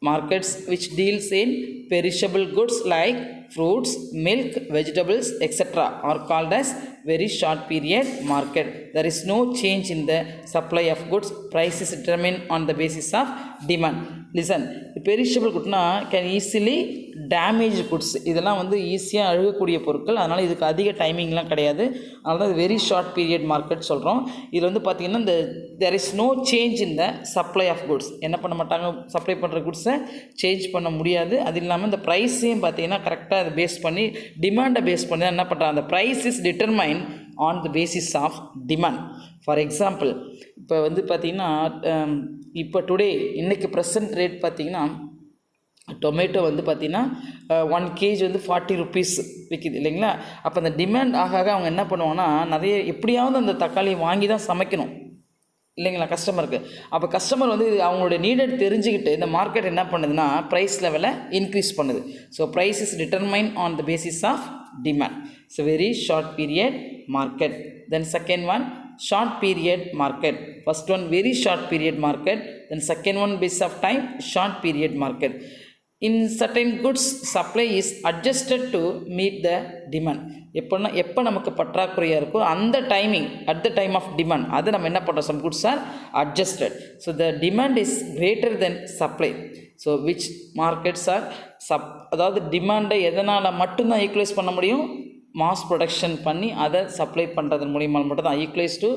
Markets which deals in perishable goods like fruits, milk, vegetables, etc. are called as very short period market. There is no change in the supply of goods. Price is determined on the basis of demand. Listen, perishable குட்னா can easily damage goods. இதெல்லாம் வந்து ஈஸியாக அழுகக்கூடிய பொருட்கள். அதனால் இதுக்கு அதிக டைமிங்லாம் கிடையாது. அதனால தான் வெரி ஷார்ட் பீரியட் மார்க்கெட் சொல்கிறோம். இதில் வந்து பார்த்திங்கன்னா இந்த there is no change in the supply of goods. என்ன பண்ண மாட்டாங்க, சப்ளை பண்ணுற குட்ஸை சேஞ்ச் பண்ண முடியாது. அது இல்லாமல் இந்த ப்ரைஸையும் பார்த்திங்கன்னா கரெக்டாக அதை பேஸ் பண்ணி டிமாண்டை பேஸ் பண்ணி என்ன பண்ணுறாங்க, அந்த price is determine on the basis of demand. For example, இப்போ வந்து பார்த்திங்கன்னா இப்போ டுடே இன்றைக்கி ப்ரெசன்ட் ரேட் பார்த்திங்கன்னா டொமேட்டோ வந்து பார்த்திங்கன்னா 1 kg வந்து 40 rupees விற்கிது இல்லைங்களா. அப்போ அந்த டிமாண்ட் ஆக அவங்க என்ன பண்ணுவாங்கன்னா நிறைய எப்படியாவது அந்த தக்காளியை வாங்கி தான் சமைக்கணும் இல்லைங்களா கஸ்டமருக்கு. அப்போ கஸ்டமர் வந்து அவங்களுடைய நீடட் தெரிஞ்சுக்கிட்டு இந்த மார்க்கெட் என்ன பண்ணுதுன்னா ப்ரைஸ் லெவலை இன்க்ரீஸ் பண்ணுது. So price is determine on the basis of demand. So very short period market. Then second one short period market. First one very short period market, then second one base of time short period market. In certain goods supply is adjusted to meet the demand. எப்போ நமக்கு பற்றாக்குறையாக இருக்கோ அந்த timing at the time of demand அது நம்ம என்ன பண்ணுறோம், some goods are adjusted. So the demand is greater then supply. So which markets are அதாவது டிமாண்டை எதனால் மட்டும்தான் ஈக்குவலைஸ் பண்ண முடியும், மாஸ் ப்ரொடக்ஷன் பண்ணி அதை சப்ளை பண்ணுறதன் மூலியமாக மட்டும்தான் ஈக்குவலைஸ் டு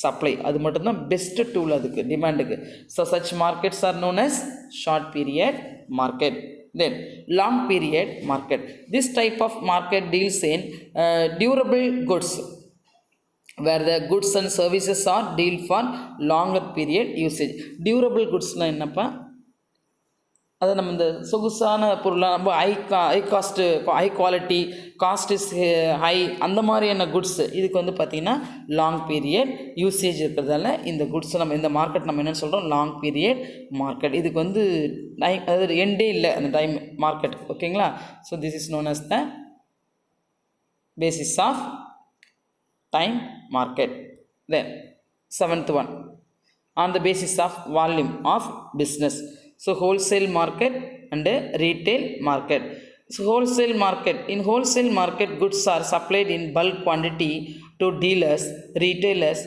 சப்ளை. அது மட்டும்தான் பெஸ்ட்டு டூல் அதுக்கு டிமாண்டுக்கு. So such markets are known as short period market. Then long period market. This type of market deals in durable goods where the goods and services are deal for longer period usage. Durable goodsனால் என்னப்பா, அதை நம்ம இந்த சொகுசான பொருளாக ரொம்ப high cost high quality cost is high அந்த மாதிரியான goods இதுக்கு வந்து பார்த்திங்கன்னா லாங் பீரியட் யூசேஜ் இருக்கிறதால இந்த குட்ஸை நம்ம இந்த மார்க்கெட் நம்ம என்னென்னு சொல்கிறோம், லாங் பீரியட் மார்க்கெட். இதுக்கு வந்து அதாவது எண்டே இல்லை அந்த டைம் மார்க்கெட். ஓகேங்களா. So this is known as the basis of time market. Then seventh one on the basis of volume of business. So wholesale market and retail market. So wholesale market, in wholesale market goods are supplied in bulk quantity to dealers, retailers.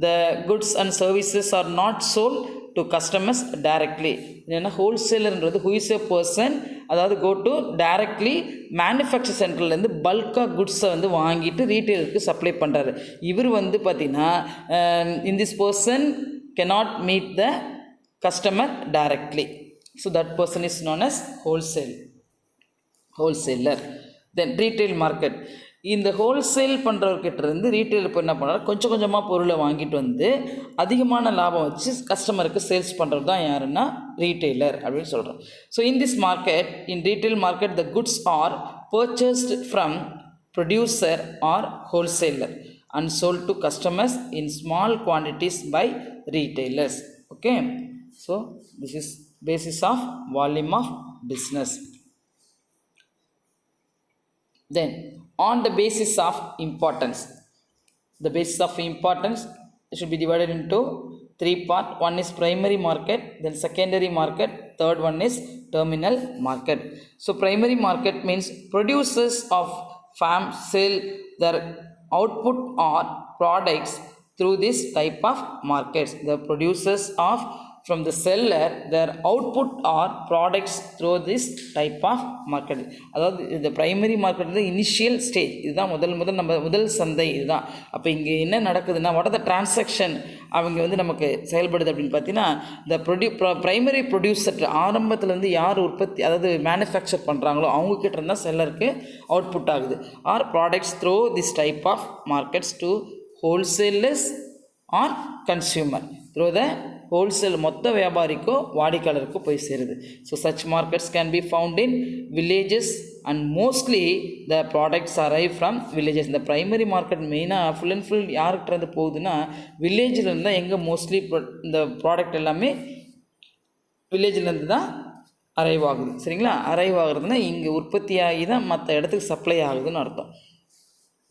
The goods and services are not sold to customers directly. ஏன்னா ஹோல்சேலர்ன்றது who is a person, அதாவது go to directly manufacture சென்டர்லேருந்து பல்காக குட்ஸை வந்து வாங்கிட்டு ரீட்டெயிலுக்கு supply பண்ணுறாரு. இவர் வந்து பார்த்திங்கன்னா in this person cannot meet the customer directly. So that person is known as wholesaler. Then retail market. இந்த ஹோல்சேல் பண்ணுறவர்கிட்ட இருந்து ரீட்டைல் இப்போ என்ன பண்ணுறாரு, கொஞ்சம் கொஞ்சமாக பொருளை வாங்கிட்டு வந்து அதிகமான லாபம் வச்சு கஸ்டமருக்கு சேல்ஸ் பண்ணுறது தான் யாருன்னா ரீட்டெய்லர் அப்படின்னு சொல்கிறோம். So in this market, in retail market the goods are purchased from producer or wholesaler and sold to customers in small quantities by retailers. Okay, so this is basis of volume of business. Then on the basis of importance, the basis of importance should be divided into 3 parts. One is primary market, then secondary market, third one is terminal market. So primary market means producers of farm sell their output or products through this type of markets. The producers of from the seller their output or products through this type of market. அதாவது இந்த primary market வந்து initial stage, இதுதான் நம்ம முதல் சந்தை இதுதான். அப்போ இங்கே என்ன நடக்குதுன்னா வாட் ஆர் த டிரான்சாக்ஷன் அவங்க வந்து நமக்கு செயல்படுது அப்படின்னு பார்த்தீங்கன்னா இந்த பிரைமரி ப்ரொடியூசர் ஆரம்பத்தில் வந்து யார் உற்பத்தி அதாவது மேனுஃபேக்சர் பண்ணுறாங்களோ அவங்கக்கிட்ட இருந்தால் செல்லருக்கு அவுட்புட் ஆகுது. Or products through this type of markets to wholesalers or consumer through the wholesale மொத்த வியாபாரிக்கோ வாடிக்கையாளருக்கோ போய் சேருது. So such markets can be found in villages and mostly the products arrive from villages. இந்த ப்ரைமரி மார்க்கெட் மெயினாக full and full யார்கிட்ட இருந்து போகுதுன்னா வில்லேஜில் இருந்தால் எங்கே மோஸ்ட்லி இந்த ப்ராடக்ட் எல்லாமே வில்லேஜிலேருந்து தான் அரைவ் ஆகுது. சரிங்களா, அரைவ் ஆகுறதுனா இங்கே உற்பத்தி ஆகி தான் மற்ற இடத்துக்கு சப்ளை ஆகுதுன்னு அர்த்தம்.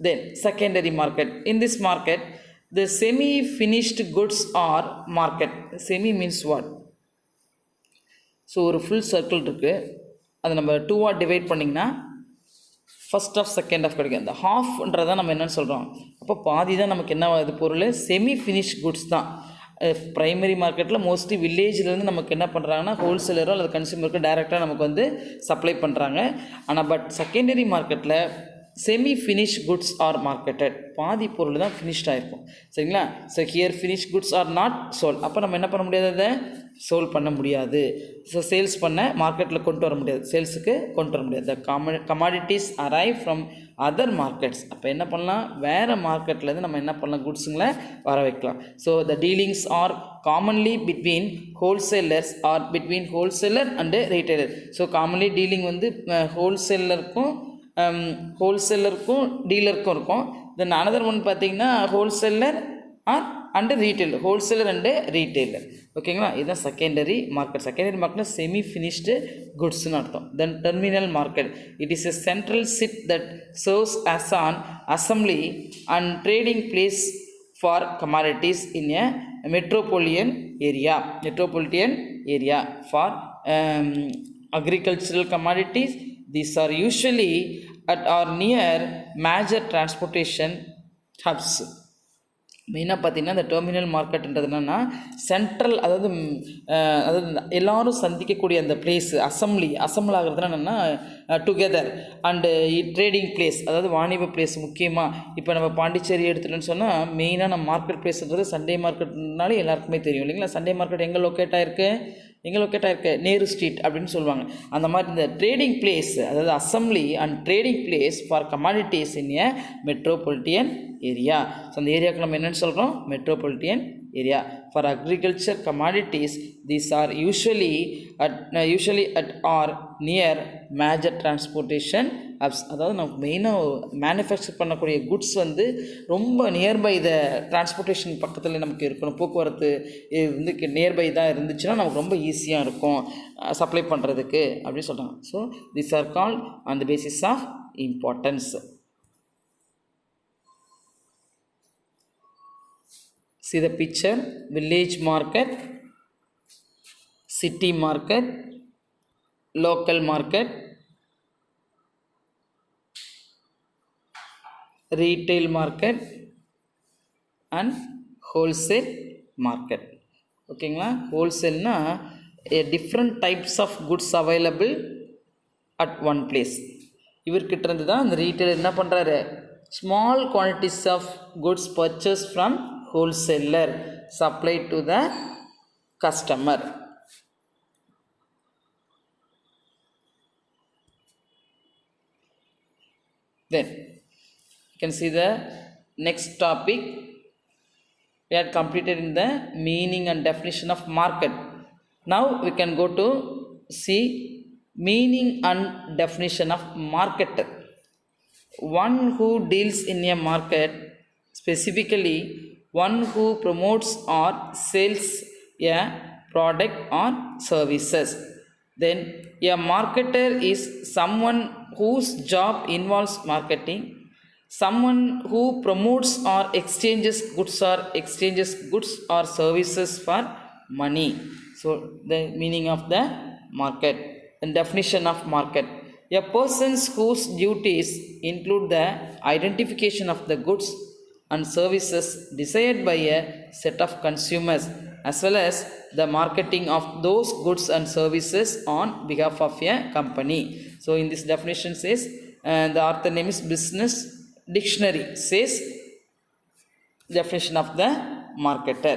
Then secondary market. In this market the semi-finished goods are market. Semi means what? So ஒரு ஃபுல் சர்க்கிள் இருக்குது, அதை நம்ம 2ஆக டிவைட் பண்ணிங்கன்னா ஃபஸ்ட் ஆஃப் செகண்ட் ஆஃப் கிடைக்கும். அந்த ஹாஃப்ன்றதான் நம்ம என்னென்னு சொல்கிறோம். அப்போ பாதி தான் நமக்கு என்ன ஆகுது பொருள், செமி ஃபினிஷ் குட்ஸ் தான். ப்ரைமரி மார்க்கெட்டில் மோஸ்ட்லி வில்லேஜ்லேருந்து நமக்கு என்ன பண்ணுறாங்கன்னா ஹோல்சேலரோ அல்லது கன்சியூமருக்கு டைரெக்டாக நமக்கு வந்து சப்ளை பண்ணுறாங்க. ஆனால் பட் செகண்டரி மார்க்கெட்டில் semi finish goods are marketed, பாதி பொருள் தான் ஃபினிஷ்ட் ஆகிருக்கும். சரிங்களா? So here finish goods are not sold. அப்போ நம்ம என்ன பண்ண முடியாது, அதை சோல் பண்ண முடியாது. ஸோ சேல்ஸ் பண்ண மார்க்கெட்டில் கொண்டு வர முடியாது, சேல்ஸுக்கு கொண்டு வர முடியாது. The commodities arrive from other markets. அப்போ என்ன பண்ணலாம், வேறு மார்க்கெட்லேருந்து நம்ம என்ன பண்ணலாம், குட்ஸுங்களை வர வைக்கலாம். So the dealings are commonly between wholesalers or between wholesaler and retailer. So commonly dealing வந்து ஹோல்சேலருக்கும் டீலருக்கும் இருக்கும். தென் அனதர் ஒன் பார்த்தீங்கன்னா wholesaler or and retailer, wholesaler and retailer. ஓகேங்களா? இதுதான் செகண்டரி மார்க்கெட். செகண்டரி மார்க்கெட்னா செமி ஃபினிஷ்டு குட்ஸ்னு அர்த்தம். Then terminal market, it is a central site that serves as an assembly and trading place for commodities in a metropolitan area for agricultural commodities. These are usually at or near major transportation hubs. மெயினாக பார்த்திங்கன்னா இந்த terminal மார்க்கெட்டுன்றது என்னென்னா central, அதாவது எல்லோரும் சந்திக்கக்கூடிய அந்த place, assemble ஆகிறதுனா என்னென்னா together and trading place, அதாவது வாணிப பிளேஸ். முக்கியமாக இப்போ நம்ம பாண்டிச்சேரி எடுத்துட்டோன்னு சொன்னால் மெயினாக நம்ம மார்க்கெட் பிளேஸ்ன்றது சண்டே மார்க்கெட்னாலே எல்லாருக்குமே தெரியும் இல்லைங்களா? சண்டே மார்க்கெட் எங்கே லொக்கேட் ஆகிருக்கு, நேரு ஸ்ட்ரீட் அப்படின்னு சொல்லுவாங்க. அந்த மாதிரி இந்த ட்ரேடிங் பிளேஸ், அதாவது assembly and trading place for commodities in a metropolitan area. So அந்த ஏரியாவுக்கு நம்ம என்னென்னு சொல்கிறோம், metropolitan area. For agriculture commodities these are usually at or near major transportation hubs. அதாவது நமக்கு மெயினாக மேனுஃபேக்சர் பண்ணக்கூடிய குட்ஸ் வந்து ரொம்ப நியர்பை த டிரான்ஸ்போர்ட்டேஷன் பக்கத்தில் நமக்கு இருக்கணும். போக்குவரத்து வந்து நியர்பை தான் இருந்துச்சுன்னா நமக்கு ரொம்ப ஈஸியாக இருக்கும் சப்ளை பண்ணுறதுக்கு அப்படின்னு சொல்கிறாங்க. So these are called on the basis of importance. See the picture, village market, city market, local market, retail market and wholesale market. ஓகேங்களா? ஹோல்சேல்னா different types of goods available at one place. இவர்கிட்ட இருந்து தான் இந்த retailer என்ன பண்ணுறாரு, small quantities of goods purchased from wholesaler supply to the customer. Then you can see the next topic. We had completed in the meaning and definition of market. Now we can go to see meaning and definition of market. One who deals in a market, specifically one who promotes or sells a product or services. Then a marketer is someone whose job involves marketing, someone who promotes or exchanges goods or services for money. So the meaning of the market and definition of market: a person whose duties include the identification of the goods and services desired by a set of consumers, as well as the marketing of those goods and services on behalf of a company. So in this definition says, the author name is Business Dictionary says definition of the marketer.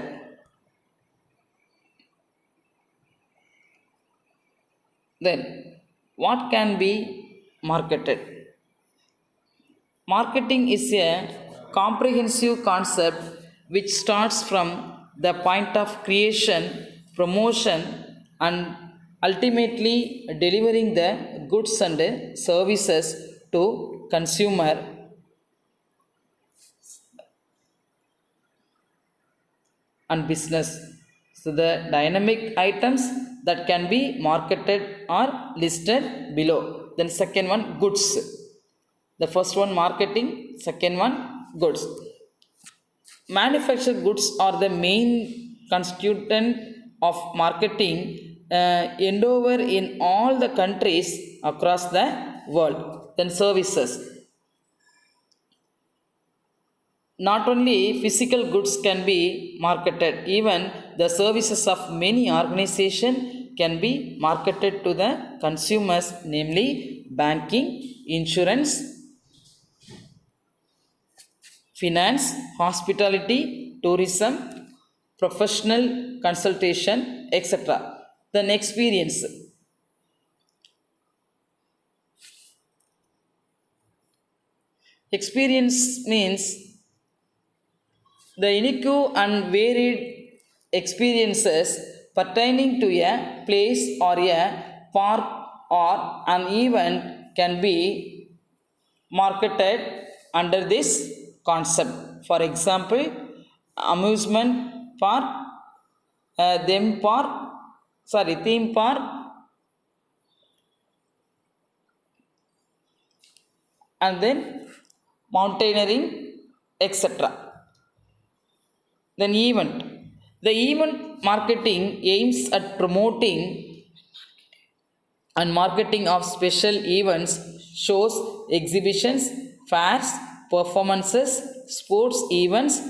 Then what can be marketed? Marketing is a comprehensive concept which starts from the point of creation, promotion and ultimately delivering the goods and services to consumer and business. So the dynamic items that can be marketed are listed below. Then second one, goods. The first one marketing, second one goods. Manufactured goods are the main constituent of marketing endeavor in all the countries across the world. Then services. not only physical goods can be marketed, even the services of many organizations can be marketed to the consumers, namely banking, insurance, finance, hospitality, tourism, professional consultation, etc. Then experience. Experience means the unique and varied experiences pertaining to a place or a park or an event can be marketed under this concept. For example, amusement park, theme park, and then mountaineering, etc. Then event. The event marketing aims at promoting and marketing of special events, shows, exhibitions, fairs, performances, sports events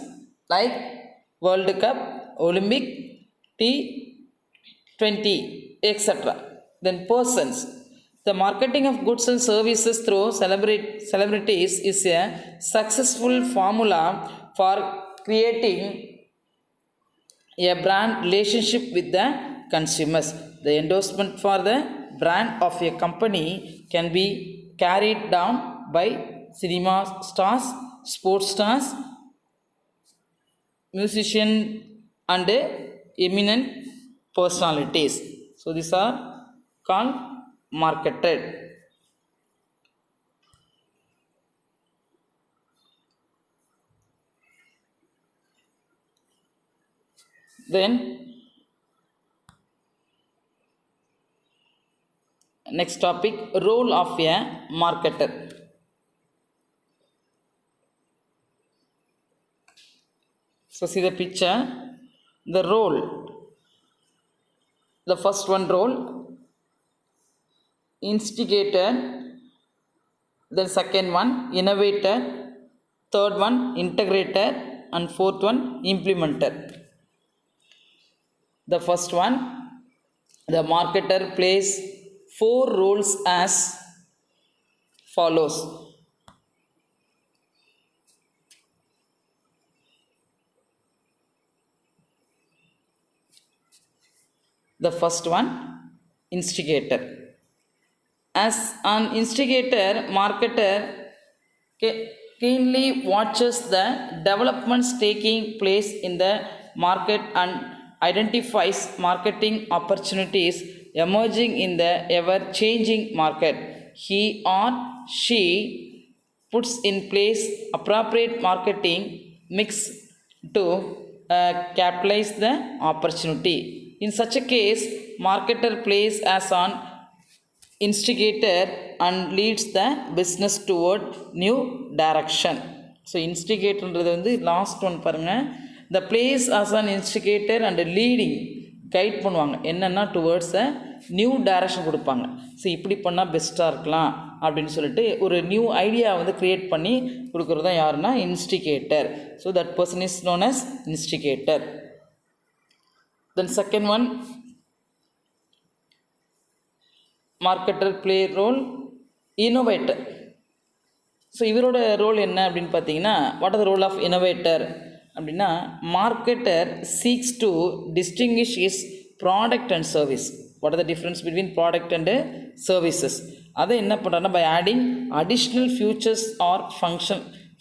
like World Cup, Olympic, T20, etc. Then persons. The marketing of goods and services through celebrities is a successful formula for creating a brand relationship with the consumers. The endorsement for the brand of a company can be carried down by cinema stars, sports stars, musicians, and eminent personalities. So these are called marketed. Then next topic, role of a marketer. So see the picture, the role, the first one role, instigator, then second one innovator, third one integrator, and fourth one implementer. The first one, the marketer plays 4 roles as follows. The first one, instigator. As an instigator, marketer keenly watches the developments taking place in the market and identifies marketing opportunities emerging in the ever-changing market. He or she puts in place appropriate marketing mix to capitalize the opportunity. In such a case, marketer plays as an instigator and leads the business toward new direction. So instigatorன்றது வந்து last one பாருங்கள், the plays as an instigator and leading, guide பண்ணுவாங்க என்னென்னா towards a new direction கொடுப்பாங்க. So இப்படி பண்ணால் பெஸ்ட்டாக இருக்கலாம் அப்படின்னு சொல்லிட்டு ஒரு நியூ ஐடியா வந்து க்ரியேட் பண்ணி கொடுக்குறது தான் யாருன்னா instigator. So that person is known as instigator. Then second one, marketer play role innovator. So இவரோட ரோல் என்ன அப்படின்னு பார்த்தீங்கன்னா, what are the role of innovator அப்படின்னா, marketer seeks to distinguish is product and service. What are the difference between product and services? அதை என்ன பண்ணுறாங்கன்னா, by adding additional futures or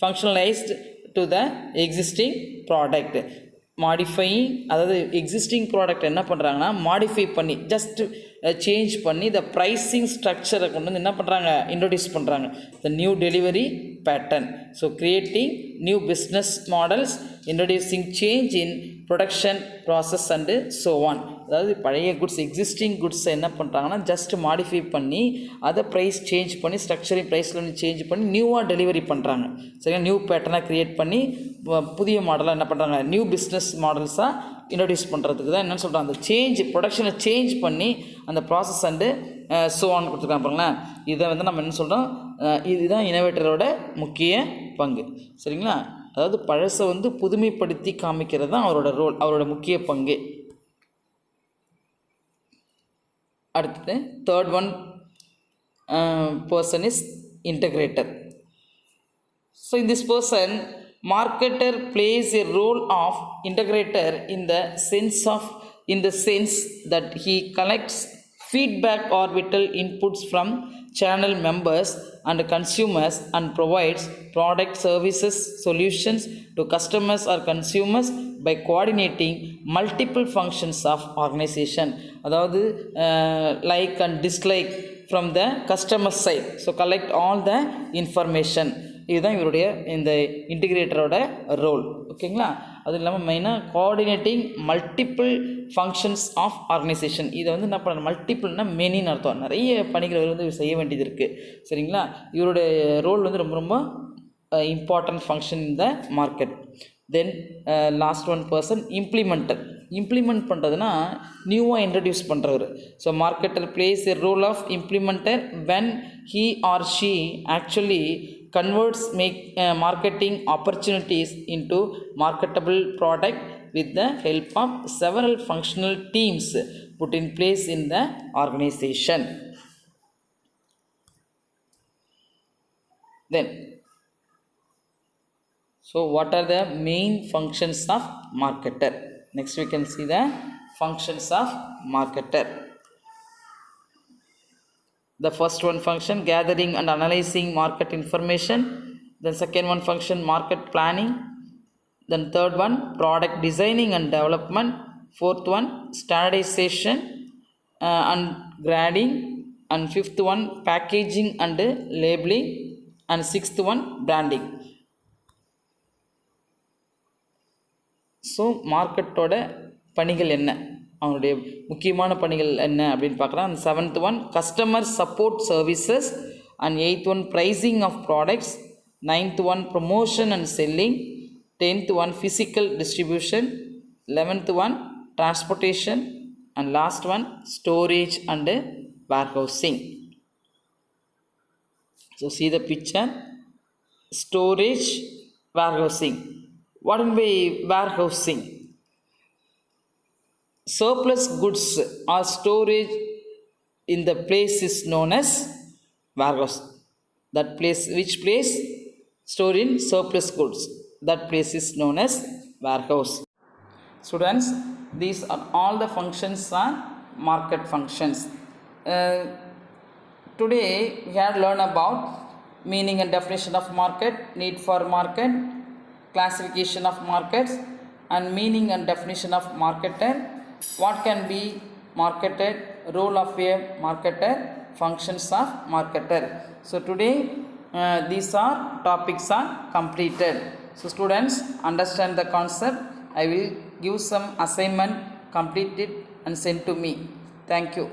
functionalised to the existing product. Modifying, அதாவது existing product என்ன பண்ணுறாங்கன்னா modify பண்ணி just change பண்ணி த pricing ஸ்ட்ரக்சரை கொண்டு வந்து என்ன பண்ணுறாங்க, இன்ட்ரடியூஸ் பண்ணுறாங்க the new delivery pattern. So creating new business models, introducing change in production process and so on. அதாவது பழைய குட்ஸ், எக்ஸிஸ்டிங் குட்ஸை என்ன பண்ணுறாங்கன்னா ஜஸ்ட் மாடிஃபை பண்ணி அதை ப்ரைஸ் சேஞ்ச் பண்ணி ஸ்ட்ரக்சரிங் ப்ரைஸில் சேஞ்ச் பண்ணி நியூவாக டெலிவரி பண்ணுறாங்க. சரிங்களா, நியூ பேட்டர்னாக க்ரியேட் பண்ணி புதிய மாடலாக என்ன பண்ணுறாங்க, நியூ பிஸ்னஸ் மாடல்ஸாக இன்ட்ரடியூஸ் பண்ணுறதுக்கு தான் என்னென்னு சொல்கிறாங்க, அந்த சேஞ்ச் ப்ரொடக்ஷனை சேஞ்ச் பண்ணி அந்த ப்ராசஸ் அண்டு ஸோ ஆன் கொடுத்துருக்காங்க பாருங்களேன். இதை வந்து நம்ம என்ன சொல்கிறோம், இதுதான் இனோவேட்டரோட முக்கிய பங்கு. சரிங்களா. அதாவது பழசை வந்து புதுமைப்படுத்தி காமிக்கிறது தான் அவரோட ரோல், அவரோட முக்கிய பங்கு. அடுத்தது third one person is integrator. So in this person, marketer plays a role of integrator in the sense that he collects feedback or vital inputs from channel members and consumers and provides product, services, solutions to customers or consumers by coordinating multiple functions of organization. அதாவது like and dislike from the customer side, so collect all the information. இதுதான் இவருடைய இந்த இன்டிகிரேட்டரோட role. ஓகேங்களா? அது இல்லாமல் மெயினாக coordinating multiple functions of organisation. இதை வந்து என்ன பண்ண, மல்டிபிள்னா மெனின்னு அர்த்தம், நிறைய பணிகள் வந்து செய்ய வேண்டியது இருக்குது. சரிங்களா? இவருடைய ரோல் வந்து ரொம்ப ரொம்ப important function in the market. Then last one person implementer. Implement பண்ணுறதுனா நியூவாக இன்ட்ரடியூஸ் பண்ணுறவர். So marketer plays a role of implementer when he or she actually converts marketing opportunities into marketable product with the help of several functional teams put in place in the organization. Then, so what are the main functions of marketer? Next we can see the functions of marketer. The first one function, gathering and analyzing market information. Then second one function, market planning. Then third one, product designing and development. Fourth one, standardization and grading. And fifth one, packaging and labeling. And sixth one, branding. So மார்க்கெட்டோட பணிகள் என்ன, அவனுடைய முக்கியமான பணிகள் என்ன அப்படின்னு பார்க்கலாம். அந்த seventh one customer support services. And eighth one pricing of products. Ninth one promotion and selling. Tenth one physical distribution. 11th one transportation. And last one storage and warehousing. So see the picture, storage, warehousing. What do you mean by warehousing? Surplus goods or storage in the place is known as warehouse. That place, which place store in surplus goods, that place is known as warehouse. Students, these are all the functions are market functions. Today we have learned about meaning and definition of market, need for market, classification of markets, and meaning and definition of marketer, what can be marketed, role of a marketer, functions of marketer. So today these are topics are completed. So students, understand the concept. I will give some assignment, complete it and send to me. Thank you.